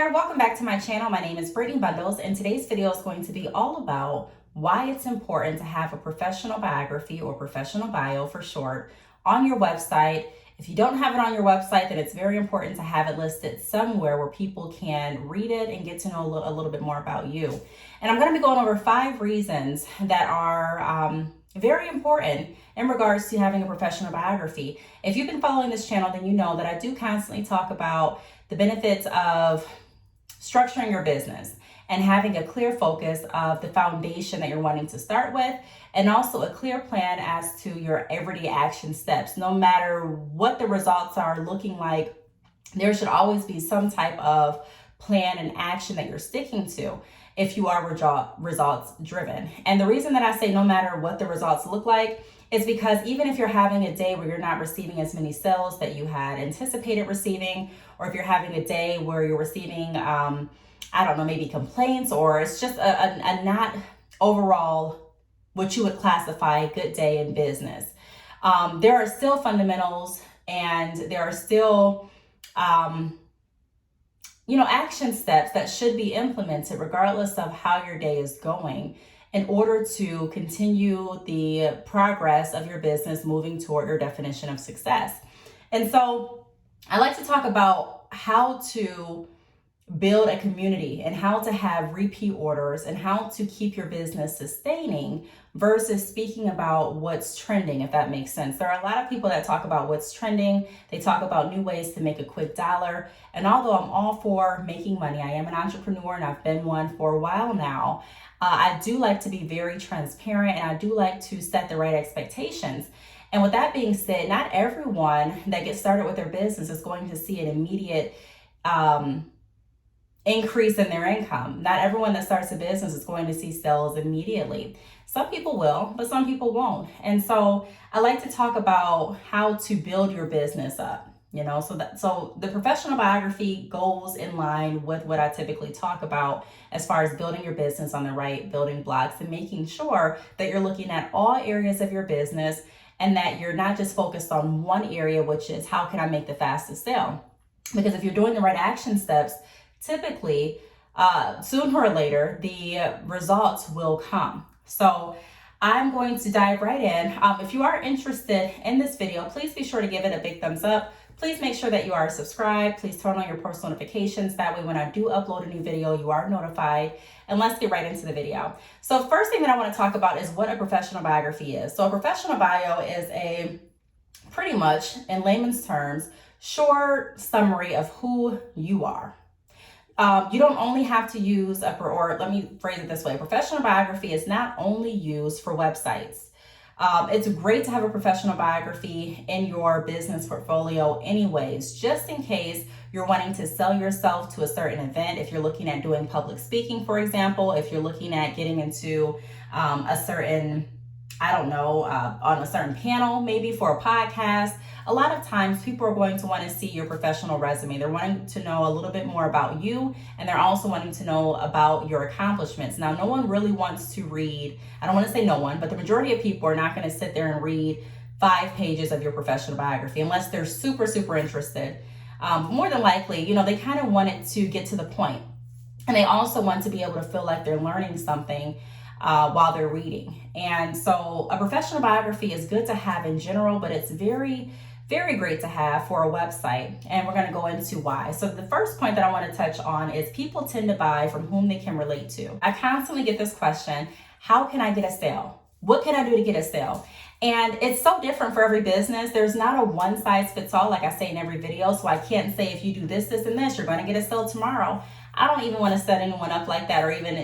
there, welcome back to my channel. My name is Brittney Bundles, and today's video is going to be all about why it's important to have a professional biography, or professional bio for short, on your website. If you don't have it on your website, then it's very important to have it listed somewhere where people can read it and get to know a little bit more about you. And I'm going to be going over 5 reasons that are very important in regards to having a professional biography. If you've been following this channel, then you know that I do constantly talk about the benefits of structuring your business and having a clear focus of the foundation that you're wanting to start with, and also a clear plan as to your everyday action steps. No matter what the results are looking like, there should always be some type of plan and action that you're sticking to if you are results driven. And the reason that I say no matter what the results look like is because even if you're having a day where you're not receiving as many sales that you had anticipated receiving, or if you're having a day where you're receiving, I don't know, maybe complaints, or it's just a not overall what you would classify a good day in business, there are still fundamentals, and there are still action steps that should be implemented regardless of how your day is going, in order to continue the progress of your business moving toward your definition of success. And so I like to talk about how to build a community and how to have repeat orders and how to keep your business sustaining versus speaking about what's trending, if that makes sense. There are a lot of people that talk about what's trending. They talk about new ways to make a quick dollar. And although I'm all for making money, I am an entrepreneur and I've been one for a while now. I do like to be very transparent, and I do like to set the right expectations. And with that being said, not everyone that gets started with their business is going to see an immediate increase in their income. Not everyone that starts a business is going to see sales immediately. Some people will, but some people won't. And so I like to talk about how to build your business up. So the professional biography goes in line with what I typically talk about as far as building your business on the right building blocks, and making sure that you're looking at all areas of your business, and that you're not just focused on one area, which is how can I make the fastest sale? Because if you're doing the right action steps, typically sooner or later the results will come. So I'm going to dive right in. If you are interested in this video, please be sure to give it a big thumbs up. Please make sure that you are subscribed. Please turn on your post notifications. That way when I do upload a new video, you are notified. And let's get right into the video. So first thing that I want to talk about is what a professional biography is. So a professional bio is a, pretty much in layman's terms, short summary of who you are. You don't only have to use or let me phrase it this way. Professional biography is not only used for websites. It's great to have a professional biography in your business portfolio anyways, just in case you're wanting to sell yourself to a certain event. If you're looking at doing public speaking, for example, if you're looking at getting into a certain, on a certain panel, maybe for a podcast. A lot of times people are going to want to see your professional resume. They're wanting to know a little bit more about you, and they're also wanting to know about your accomplishments. Now, no one really wants to read, I don't want to say no one, but the majority of people are not going to sit there and read 5 pages of your professional biography unless they're super, super interested. More than likely, they kind of want it to get to the point. And they also want to be able to feel like they're learning something while they're reading. And so a professional biography is good to have in general, but it's very, very great to have for a website. And we're going to go into why. So the first point that I want to touch on is people tend to buy from whom they can relate to. I constantly get this question: how can I get a sale? What can I do to get a sale? And it's so different for every business. There's not a one size fits all, like I say in every video. So I can't say if you do this, this, and this, you're going to get a sale tomorrow. I don't even want to set anyone up like that, or even,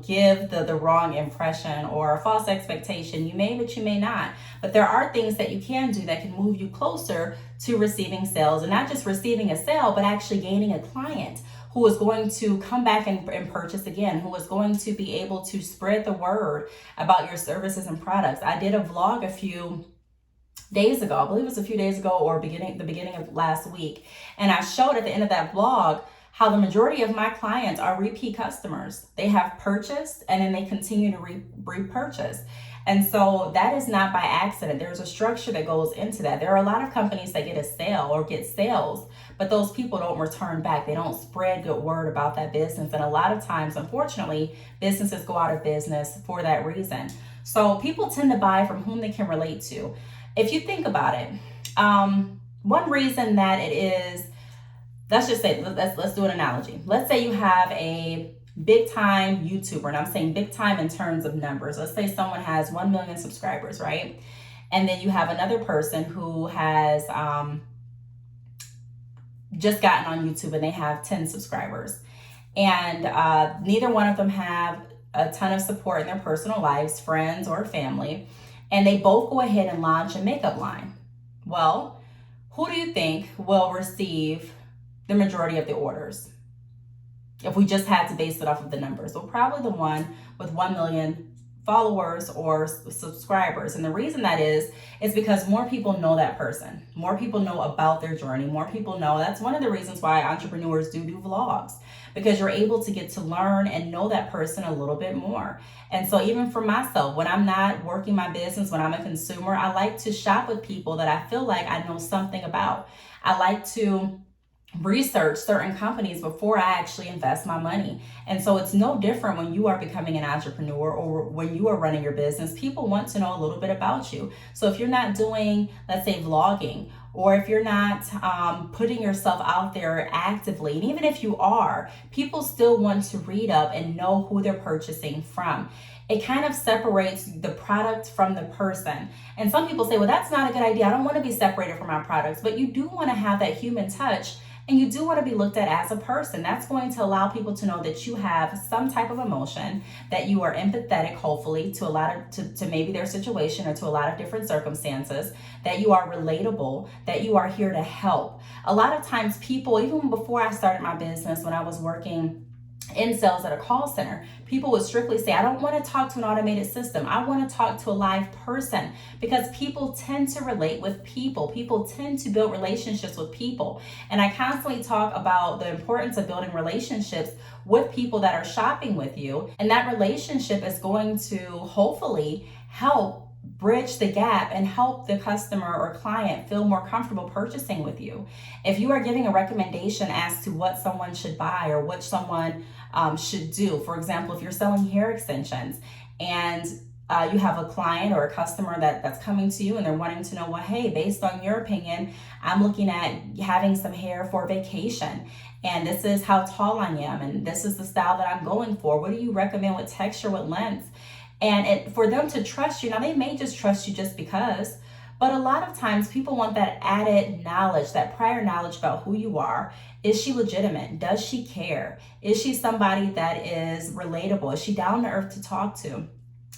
give the wrong impression or a false expectation. You may, but you may not. But there are things that you can do that can move you closer to receiving sales, and not just receiving a sale, but actually gaining a client who is going to come back and purchase again, who is going to be able to spread the word about your services and products. I did a vlog a few days ago, I believe it was a few days ago, or the beginning of last week. And I showed at the end of that vlog how the majority of my clients are repeat customers. They have purchased and then they continue to repurchase. And so that is not by accident. There's a structure that goes into that. There are a lot of companies that get a sale or get sales, but those people don't return back. They don't spread good word about that business. And a lot of times, unfortunately, businesses go out of business for that reason. So people tend to buy from whom they can relate to. If you think about it, one reason that it is, let's just say, let's do an analogy. Let's say you have a big time YouTuber, and I'm saying big time in terms of numbers. Let's say someone has 1 million subscribers, right? And then you have another person who has just gotten on YouTube and they have 10 subscribers. And neither one of them have a ton of support in their personal lives, friends or family. And they both go ahead and launch a makeup line. Well, who do you think will receive the majority of the orders? If we just had to base it off of the numbers, well, probably the one with 1 million followers or subscribers. And the reason that is because more people know that person. More people know about their journey. More people know. That's one of the reasons why entrepreneurs do vlogs, because you're able to get to learn and know that person a little bit more. And so even for myself, when I'm not working my business, when I'm a consumer, I like to shop with people that I feel like I know something about. I like to research certain companies before I actually invest my money. And so it's no different when you are becoming an entrepreneur or when you are running your business. People want to know a little bit about you. So if you're not doing, let's say, vlogging, or if you're not putting yourself out there actively, and even if you are, people still want to read up and know who they're purchasing from. It kind of separates the product from the person. And some people say, well, that's not a good idea. I don't want to be separated from my products, but you do want to have that human touch. And you do want to be looked at as a person. That's going to allow people to know that you have some type of emotion, that you are empathetic, hopefully, to maybe their situation or to a lot of different circumstances, that you are relatable, that you are here to help. A lot of times people, even before I started my business, when I was working in sales at a call center, people would strictly say, I don't want to talk to an automated system. I want to talk to a live person, because people tend to relate with people. People tend to build relationships with people. And I constantly talk about the importance of building relationships with people that are shopping with you. And that relationship is going to hopefully help bridge the gap and help the customer or client feel more comfortable purchasing with you. If you are giving a recommendation as to what someone should buy or what someone should do, for example, if you're selling hair extensions and you have a client or a customer that's coming to you and they're wanting to know, well, hey, based on your opinion, I'm looking at having some hair for vacation. And this is how tall I am. And this is the style that I'm going for. What do you recommend with texture, with length? And for them to trust you, now they may just trust you just because, but a lot of times people want that added knowledge, that prior knowledge about who you are. Is she legitimate? Does she care? Is she somebody that is relatable? Is she down to earth to talk to?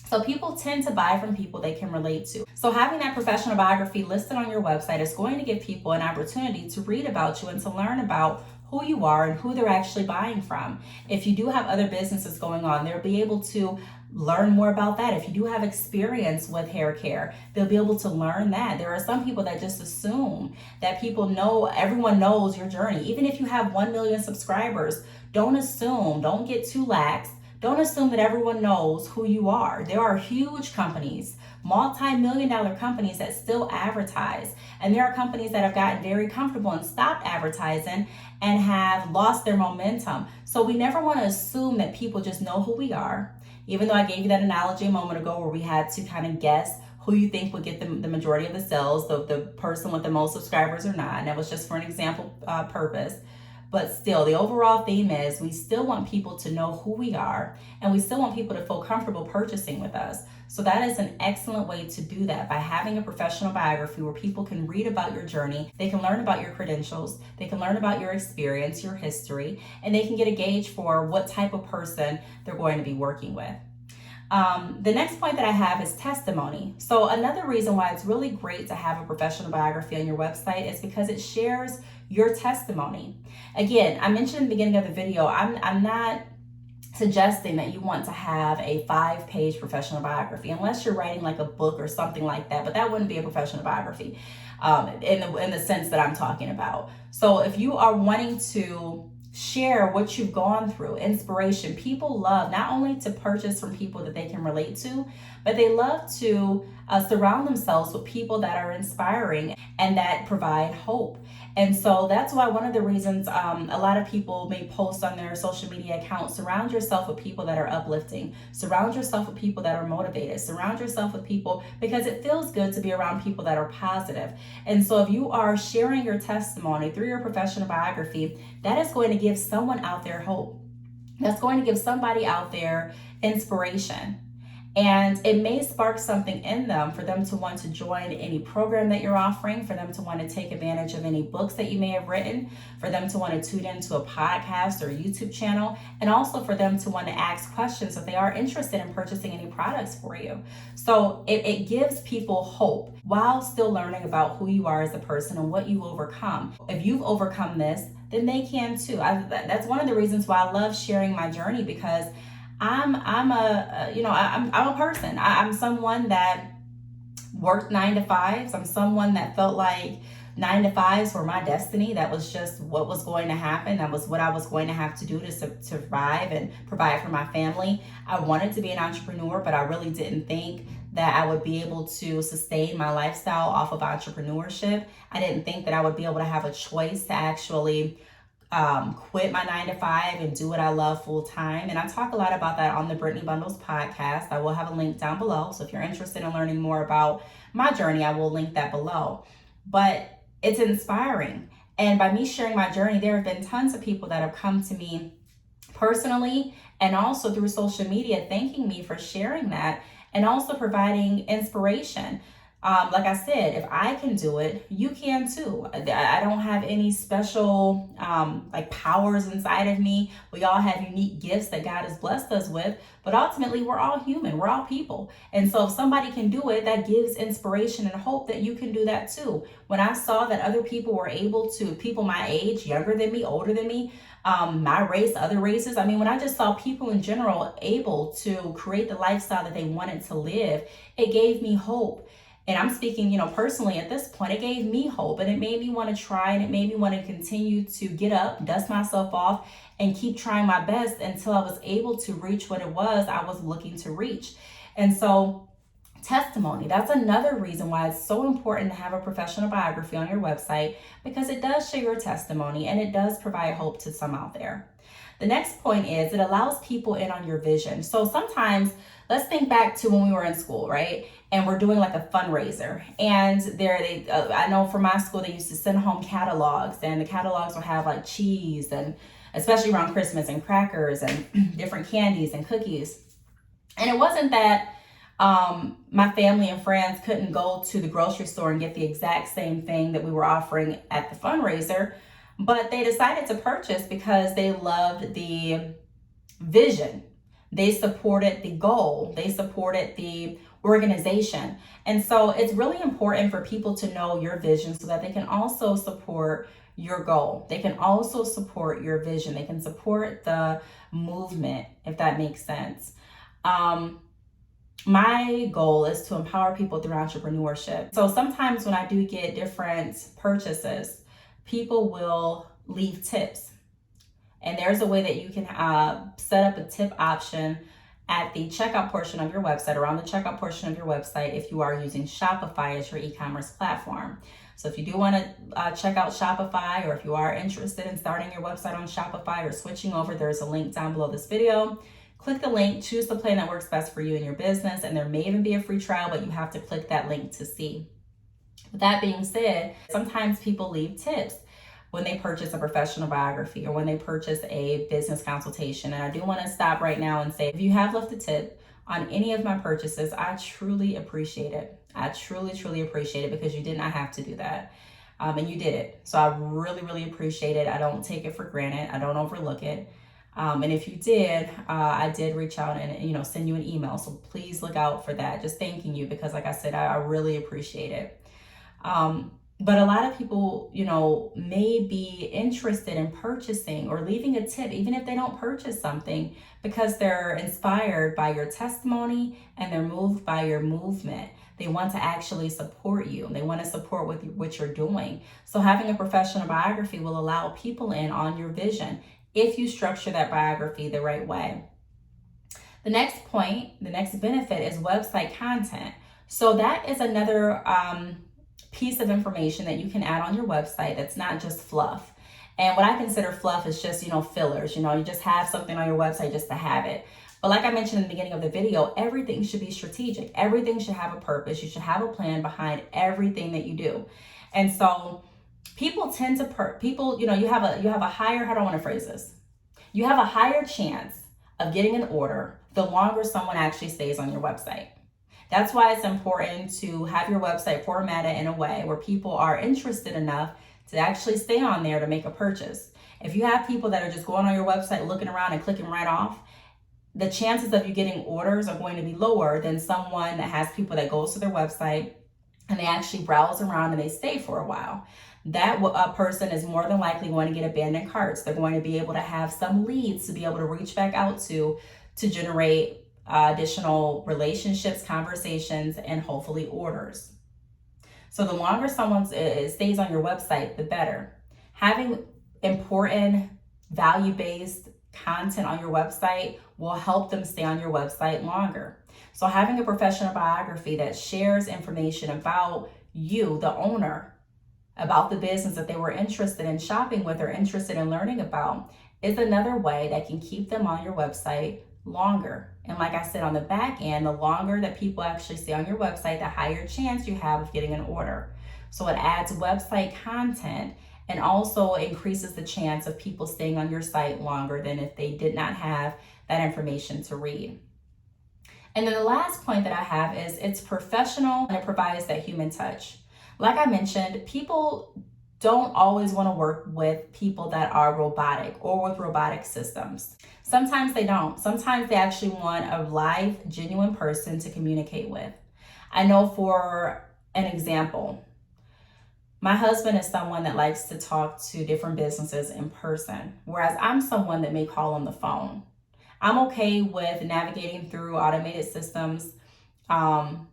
So people tend to buy from people they can relate to. So having that professional biography listed on your website is going to give people an opportunity to read about you and to learn about who you are and who they're actually buying from. If you do have other businesses going on, they'll be able to learn more about that. If you do have experience with hair care, they'll be able to learn that. There are some people that just assume that people know, everyone knows your journey. Even if you have 1 million subscribers, don't assume, don't get too lax. Don't assume that everyone knows who you are. There are huge companies, multi-million-dollar companies that still advertise. And there are companies that have gotten very comfortable and stopped advertising and have lost their momentum. So we never want to assume that people just know who we are. Even though I gave you that analogy a moment ago where we had to kind of guess who you think would get the majority of the sales, the person with the most subscribers or not. And that was just for an example purpose. But still, the overall theme is we still want people to know who we are, and we still want people to feel comfortable purchasing with us. So that is an excellent way to do that, by having a professional biography where people can read about your journey, they can learn about your credentials, they can learn about your experience, your history, and they can get a gauge for what type of person they're going to be working with. The next point that I have is testimony. So another reason why it's really great to have a professional biography on your website is because it shares your testimony. Again, I mentioned in the beginning of the video, I'm not suggesting that you want to have a 5-page professional biography unless you're writing like a book or something like that, but that wouldn't be a professional biography in the sense that I'm talking about. So if you are wanting to share what you've gone through, inspiration, people love not only to purchase from people that they can relate to, but they love to surround themselves with people that are inspiring and that provide hope. And so that's why one of the reasons a lot of people may post on their social media accounts, surround yourself with people that are uplifting, surround yourself with people that are motivated, surround yourself with people, because it feels good to be around people that are positive. And so if you are sharing your testimony through your professional biography, that is going to give someone out there hope. That's going to give somebody out there inspiration. And it may spark something in them for them to want to join any program that you're offering, for them to want to take advantage of any books that you may have written, for them to want to tune into a podcast or YouTube channel, and also for them to want to ask questions if they are interested in purchasing any products for you. So it gives people hope while still learning about who you are as a person and what you overcome. If you've overcome this, then they can too. That's one of the reasons why I love sharing my journey, because I'm a person. I'm someone that worked 9 to 5s. I'm someone that felt like 9 to 5s were my destiny. That was just what was going to happen. That was what I was going to have to do to survive and provide for my family. I wanted to be an entrepreneur, but I really didn't think that I would be able to sustain my lifestyle off of entrepreneurship. I didn't think that I would be able to have a choice to actually quit my 9 to 5 and do what I love full time. And I talk a lot about that on the Brittney Bundles podcast. I will have a link down below. So if you're interested in learning more about my journey, I will link that below. But it's inspiring. And by me sharing my journey, there have been tons of people that have come to me personally and also through social media thanking me for sharing that and also providing inspiration. Like I said, if I can do it, you can too. I don't have any special powers inside of me. We all have unique gifts that God has blessed us with, but ultimately we're all human. We're all people. And so if somebody can do it, that gives inspiration and hope that you can do that too. When I saw that other people were able to, people my age, younger than me, older than me, my race, other races. I mean, when I just saw people in general able to create the lifestyle that they wanted to live, it gave me hope. And I'm speaking, personally at this point, it gave me hope and it made me want to try and it made me want to continue to get up, dust myself off and keep trying my best until I was able to reach what it was I was looking to reach. And so testimony, that's another reason why it's so important to have a professional biography on your website, because it does share your testimony and it does provide hope to some out there. The next point is it allows people in on your vision. So sometimes, let's think back to when we were in school, right? And we're doing like a fundraiser. And I know for my school, they used to send home catalogs, and the catalogs would have like cheese, and especially around Christmas, and crackers and different candies and cookies. And it wasn't that my family and friends couldn't go to the grocery store and get the exact same thing that we were offering at the fundraiser, but they decided to purchase because they loved the vision. They supported the goal. They supported the organization. And so it's really important for people to know your vision so that they can also support your goal. They can also support your vision. They can support the movement, if that makes sense. My goal is to empower people through entrepreneurship. So sometimes when I do get different purchases, people will leave tips. And there's a way that you can set up a tip option at the checkout portion of your website, around the checkout portion of your website, if you are using Shopify as your e-commerce platform. So if you do want to check out Shopify, or if you are interested in starting your website on Shopify or switching over, there's a link down below this video. Click the link, choose the plan that works best for you and your business, and there may even be a free trial, but you have to click that link to see. With that being said, sometimes people leave tips when they purchase a professional biography or when they purchase a business consultation. And I do want to stop right now and say, if you have left a tip on any of my purchases, I truly appreciate it. I truly, truly appreciate it, because you did not have to do that. And you did it. So I really, really appreciate it. I don't take it for granted. I don't overlook it. And if you did, I did reach out and, send you an email. So please look out for that. Just thanking you, because like I said, I really appreciate it. But a lot of people, may be interested in purchasing or leaving a tip, even if they don't purchase something, because they're inspired by your testimony and they're moved by your movement. They want to actually support you. They want to support what you're doing. So having a professional biography will allow people in on your vision if you structure that biography the right way. The next point, the next benefit is website content. So that is another piece of information that you can add on your website that's not just fluff. And what I consider fluff is just, fillers. You just have something on your website just to have it. But like I mentioned in the beginning of the video, everything should be strategic. Everything should have a purpose. You should have a plan behind everything that you do. And so people tend to, you have a higher, how do I want to phrase this? You have a higher chance of getting an order the longer someone actually stays on your website. That's why it's important to have your website formatted in a way where people are interested enough to actually stay on there to make a purchase. If you have people that are just going on your website, looking around and clicking right off, the chances of you getting orders are going to be lower than someone that has people that goes to their website and they actually browse around and they stay for a while. That person is more than likely going to get abandoned carts. They're going to be able to have some leads to be able to reach back out to generate additional relationships, conversations, and hopefully orders. So the longer someone stays on your website, the better. Having important value-based content on your website will help them stay on your website longer. So having a professional biography that shares information about you, the owner, about the business that they were interested in shopping with or interested in learning about is another way that can keep them on your website longer. And like I said, on the back end, the longer that people actually stay on your website, the higher chance you have of getting an order. So it adds website content and also increases the chance of people staying on your site longer than if they did not have that information to read. And then the last point that I have is it's professional and it provides that human touch. Like I mentioned, people don't always want to work with people that are robotic or with robotic systems. Sometimes they don't. Sometimes they actually want a live, genuine person to communicate with. I know, for an example, my husband is someone that likes to talk to different businesses in person, whereas I'm someone that may call on the phone. I'm okay with navigating through automated systems.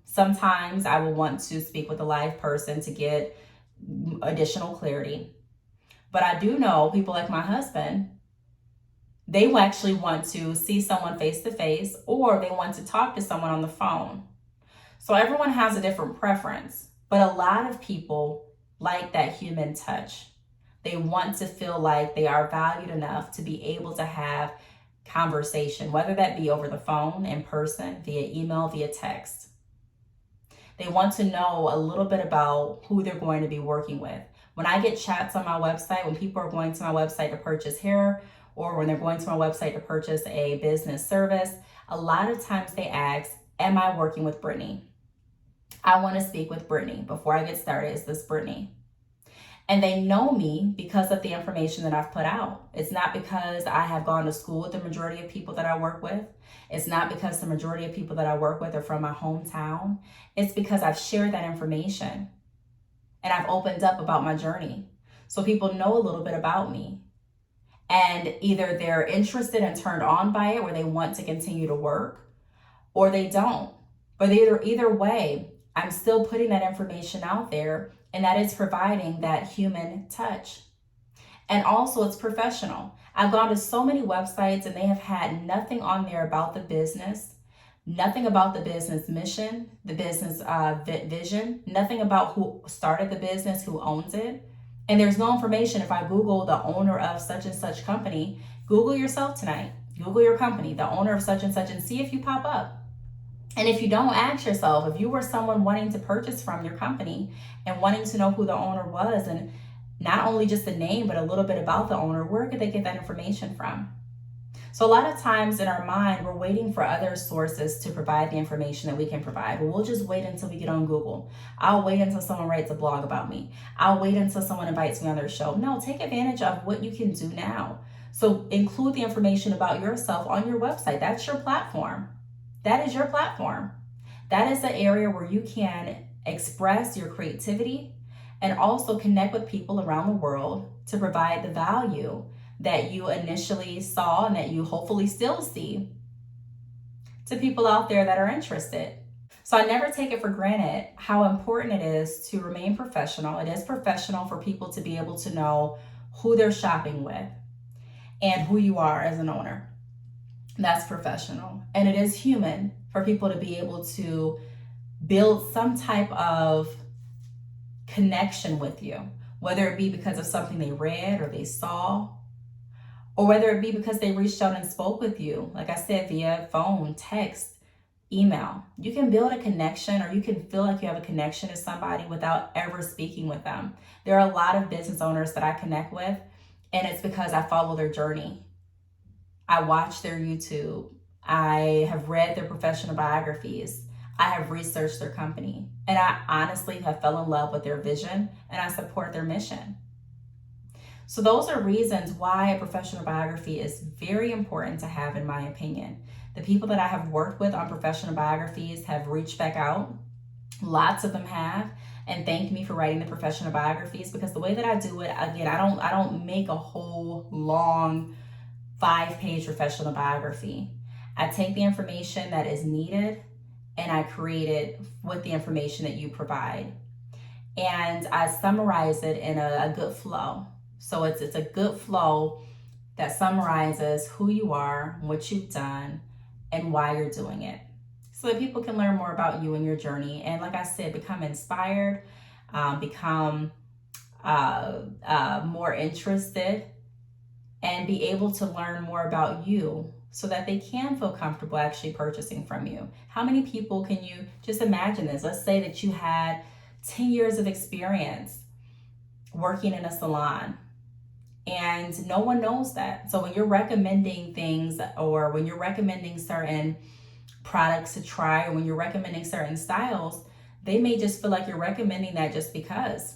Sometimes I will want to speak with a live person to get additional clarity. But I do know people like my husband, they will actually want to see someone face to face, or they want to talk to someone on the phone. So everyone has a different preference, but a lot of people like that human touch. They want to feel like they are valued enough to be able to have conversation, whether that be over the phone, in person, via email, via text. They want to know a little bit about who they're going to be working with. When I get chats on my website, when people are going to my website to purchase hair, or when they're going to my website to purchase a business service, a lot of times they ask, am I working with Brittney? I want to speak with Brittney. Before I get started, is this Brittney? And they know me because of the information that I've put out. It's not because I have gone to school with the majority of people that I work with. It's not because the majority of people that I work with are from my hometown. It's because I've shared that information and I've opened up about my journey. So people know a little bit about me. And either they're interested and turned on by it, where they want to continue to work, or they don't. But either way, I'm still putting that information out there, and that is providing that human touch. And also, it's professional. I've gone to so many websites and they have had nothing on there about the business, nothing about the business mission, the business vision, nothing about who started the business, who owns it. And there's no information. If I Google the owner of such and such company, Google yourself tonight, Google your company, the owner of such and such, and see if you pop up. And if you don't, ask yourself, if you were someone wanting to purchase from your company and wanting to know who the owner was, and not only just the name, but a little bit about the owner, where could they get that information from? So a lot of times in our mind, we're waiting for other sources to provide the information that we can provide. We'll just wait until we get on Google. I'll wait until someone writes a blog about me. I'll wait until someone invites me on their show. No, take advantage of what you can do now. So include the information about yourself on your website. That's your platform. That is your platform. That is the area where you can express your creativity and also connect with people around the world to provide the value that you initially saw and that you hopefully still see to people out there that are interested. So I never take it for granted how important it is to remain professional. It is professional for people to be able to know who they're shopping with and who you are as an owner. That's professional. And it is human for people to be able to build some type of connection with you, whether it be because of something they read or they saw, or whether it be because they reached out and spoke with you, like I said, via phone, text, email. You can build a connection, or you can feel like you have a connection to somebody without ever speaking with them. There are a lot of business owners that I connect with, and it's because I follow their journey. I watch their YouTube. I have read their professional biographies. I have researched their company, and I honestly have fell in love with their vision, and I support their mission. So those are reasons why a professional biography is very important to have, in my opinion. The people that I have worked with on professional biographies have reached back out. Lots of them have, and thanked me for writing the professional biographies, because the way that I do it, again, I don't make a whole long 5-page professional biography. I take the information that is needed and I create it with the information that you provide. And I summarize it in a good flow. So it's a good flow that summarizes who you are, what you've done, and why you're doing it, so that people can learn more about you and your journey. And like I said, become inspired, become more interested, and be able to learn more about you, so that they can feel comfortable actually purchasing from you. How many people can you just imagine this? Let's say that you had 10 years of experience working in a salon, and no one knows that. So when you're recommending things, or when you're recommending certain products to try, or when you're recommending certain styles, they may just feel like you're recommending that just because.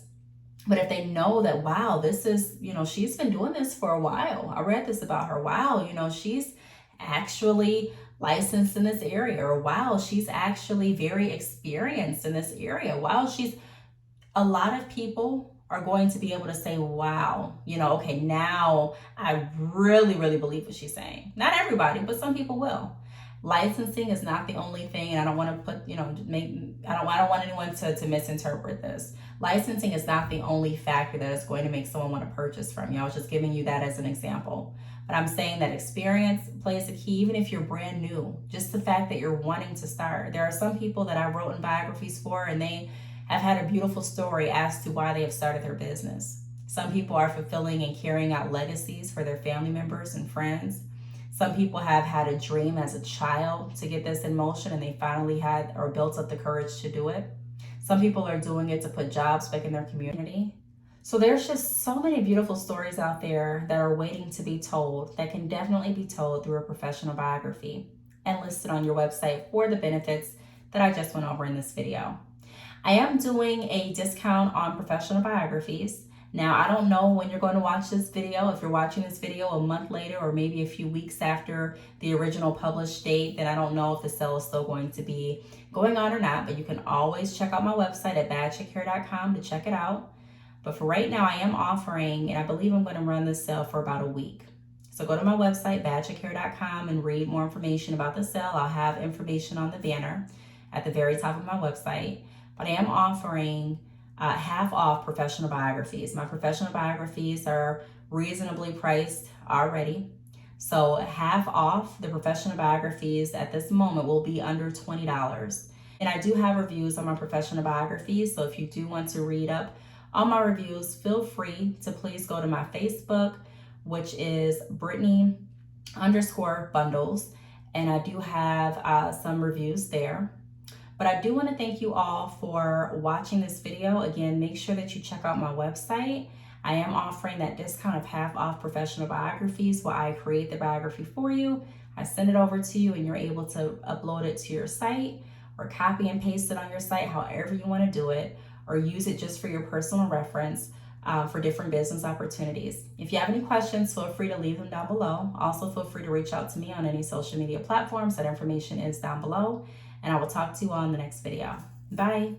But if they know that, wow, this is, she's been doing this for a while. I read this about her. Wow, she's actually licensed in this area. Or wow, she's actually very experienced in this area. Wow, a lot of people are going to be able to say, wow, okay, now I really, really believe what she's saying. Not everybody, but some people will. Licensing is not the only thing, and I don't want to put, I don't want anyone to misinterpret this. Licensing is not the only factor that is going to make someone want to purchase from you. I was just giving you that as an example. But I'm saying that experience plays a key, even if you're brand new. Just the fact that you're wanting to start. There are some people that I wrote in biographies for, and they have had a beautiful story as to why they have started their business. Some people are fulfilling and carrying out legacies for their family members and friends. Some people have had a dream as a child to get this in motion, and they finally had or built up the courage to do it. Some people are doing it to put jobs back in their community. So there's just so many beautiful stories out there that are waiting to be told, that can definitely be told through a professional biography and listed on your website for the benefits that I just went over in this video. I am doing a discount on professional biographies. Now, I don't know when you're going to watch this video. If you're watching this video a month later, or maybe a few weeks after the original published date, then I don't know if the sale is still going to be going on or not, but you can always check out my website at badchickhair.com to check it out. But for right now, I am offering, and I believe I'm going to run this sale for about a week. So go to my website, badchickhair.com, and read more information about the sale. I'll have information on the banner at the very top of my website. But I am offering half off professional biographies. My professional biographies are reasonably priced already. So half off the professional biographies at this moment will be under $20. And I do have reviews on my professional biographies. So if you do want to read up on my reviews, feel free to please go to my Facebook, which is Brittney_bundles. And I do have some reviews there. But I do want to thank you all for watching this video. Again, make sure that you check out my website. I am offering that discount of half off professional biographies while I create the biography for you. I send it over to you and you're able to upload it to your site, or copy and paste it on your site, however you want to do it, or use it just for your personal reference for different business opportunities. If you have any questions, feel free to leave them down below. Also, feel free to reach out to me on any social media platforms. That information is down below. And I will talk to you on the next video. Bye.